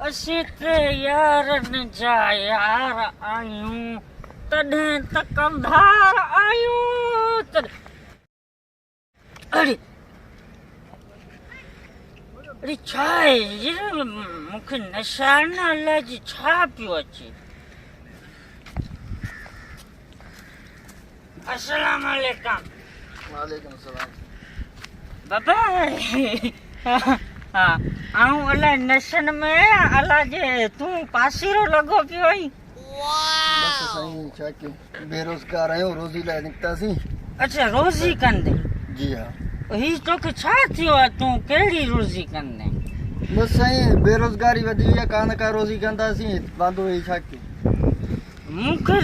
असीं ते यारनि जा यार आहियूं, तॾहिं त कंधार आहियूं। अरे अरे छा आहे मूंखे निशान अलाए छा पियो अचे। अस्सलाम वालेकुम। वालेकुम सलाम। बाबा हाँ आऊं अलाए नशन में अलाए जे तूं पासीरो लॻो पियो आई। बस साईं छा कयूं, बेरोज़गार आहियूं, रोज़ी लाइ निकितासीं। अच्छा रोज़ी कंदे? जी हा। ही तोखे छा थियो आहे, तूं कहिड़ी रोज़ी कंदे? बस साईं बेरोज़गारी वधी वई आहे, कान का रोज़ी कंदासीं, वांदो वेही छा कयूं। मूंखे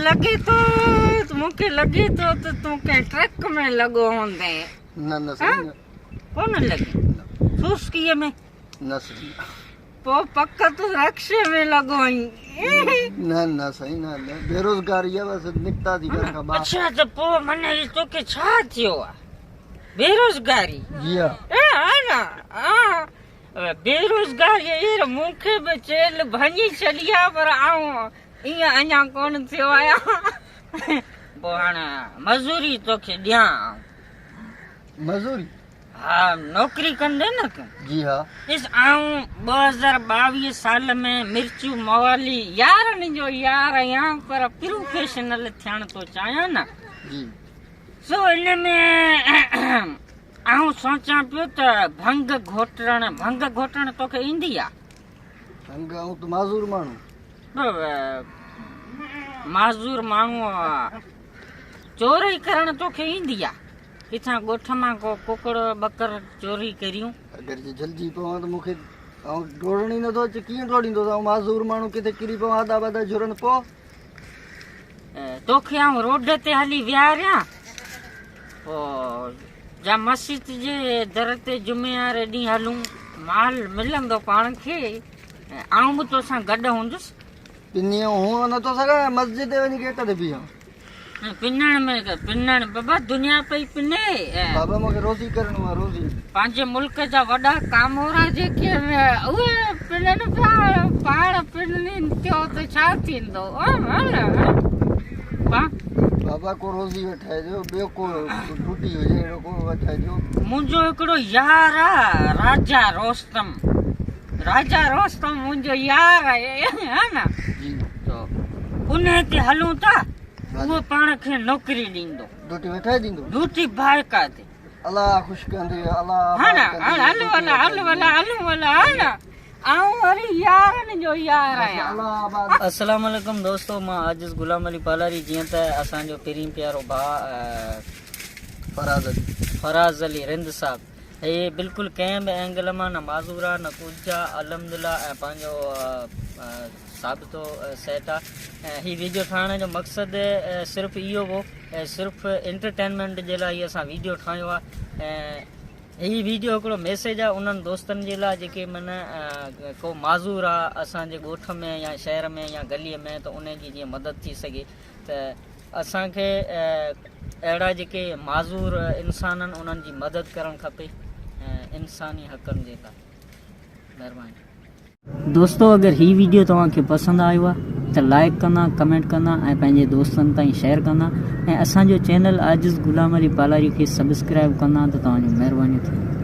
लॻे थो त तूं कंहिं ट्रक में लॻो हूंदे। न न साईं न। कोन लॻी सुस्कीअ में? न साईं। पोइ पक तूं रक्शे में लॻो आहीं। न न साईं न न, बेरोज़गारी आहे, बस निकितासीं घर खां ॿाहिरि। अच्छा त पोइ माने तोखे छा थियो आहे? बेरोज़गारी? जी हा। बेरोज़गारी मूंखे बि चेल भञी छॾी आहे, पर आऊं ईअं अञा कोन थियो आहियां। पोइ हाणे मज़ूरी तोखे ॾियां। मज़ूरी? हा नौकिरी कंदे न तूं? जी हा। ॾिस आऊं 2022 साल में मिर्चू मवाली यारनि जो यार आहियां, पर प्रोफेशनल थियण थो चाहियां न। जी। सो इन में आऊं सोचां पियो त भंग घोटण तोखे ईंदी आहे? भंग आऊं त माज़ूर माण्हू। माज़ूर माण्हू चोरी करण तोखे ईंदी आहे? किथां ॻोठ मां को कुकड़ बकर चोरी करियूं? अगरि जे जल्दी पवां त मूंखे डोड़ण ई नथो अचे, कीअं डोड़ींदो? माज़ूर माण्हू किथे किरी पवां, आदा बादा जुरनि पोइ तोखे आऊं रोड ते हली विहारियां, पोइ जा मस्जिद जे दर ते जुमे वारे ॾींहुं हलूं, माल मिलंदो पाण खे, आऊं बि तोसां गॾु हूंदुसि। पिनी हूअं नथो सघां, मस्जिद ते वञी गेट ते बीहां। पिनण में पिनण बाबा दुनिया पई पिने। बाबा मूंखे रोज़ी करणो आहे, रोज़ी। पंहिंजे मुल्क जा वॾा कामोरा जेके उहे पिननि पिया, पाण पिननि थियो त छा थींदो? बाबा को रोज़ी वठाइजो, ॿियो को टूटी हुजे अहिड़ो को वठाइजो। मुंहिंजो हिकिड़ो यार आहे राजा रोस्तम मुंहिंजो यार आहे न। जी। उन ते हलूं था, उहो पाण खे नौकिरी ॾींदो, ड्यूटी वठाए ॾींदो। ड्यूटी बाइका ते। अलाह ख़ुशि कंदे, अलाह आऊं वरी यारनि जो यार आहियां। अस्सलाम वालेकुम दोस्तों, मां आजिज़ गुलाम अली पालारी। जीअं त असांजो पहिरीं प्यारो भाउ फराज़ अली रिंद साहब, हे बिल्कुलु कंहिं बि एंगल मां न माज़ूर आहे, न कुझु आहे, अल्हम्दुलिल्लाह ऐं पंहिंजो साबितो सेट आहे। ही वीडियो ठाहिण जो मक़सदु सिर्फ़ु इहो हो, सिर्फ़ु एंटरटेनमेंट जे लाइ ही असां वीडियो ठाहियो आहे। ऐं हीअ वीडियो हिकिड़ो मैसेज आहे उन्हनि दोस्तनि जे लाइ जेके माना को माज़ूर आहे असांजे ॻोठ में या शहर में या गलीअ में, त उन जी जीअं मदद थी सघे। त असांखे अहिड़ा जेके माज़ूर इंसान आहिनि उन्हनि जी मदद करणु खपे इंसानी हक़नि जे लाइ। महिरबानी दोस्तों, अगरि हीअ वीडियो तव्हांखे पसंदि आयो आहे त लाइक कंदा, कमेंट कंदा ऐं पंहिंजे दोस्तनि ताईं शेयर कंदा, ऐं असांजो चैनल आजिज़ गुलाम अली पालारी खे सब्सक्राइब कंदा त तव्हांजो महिरबानी थींदी।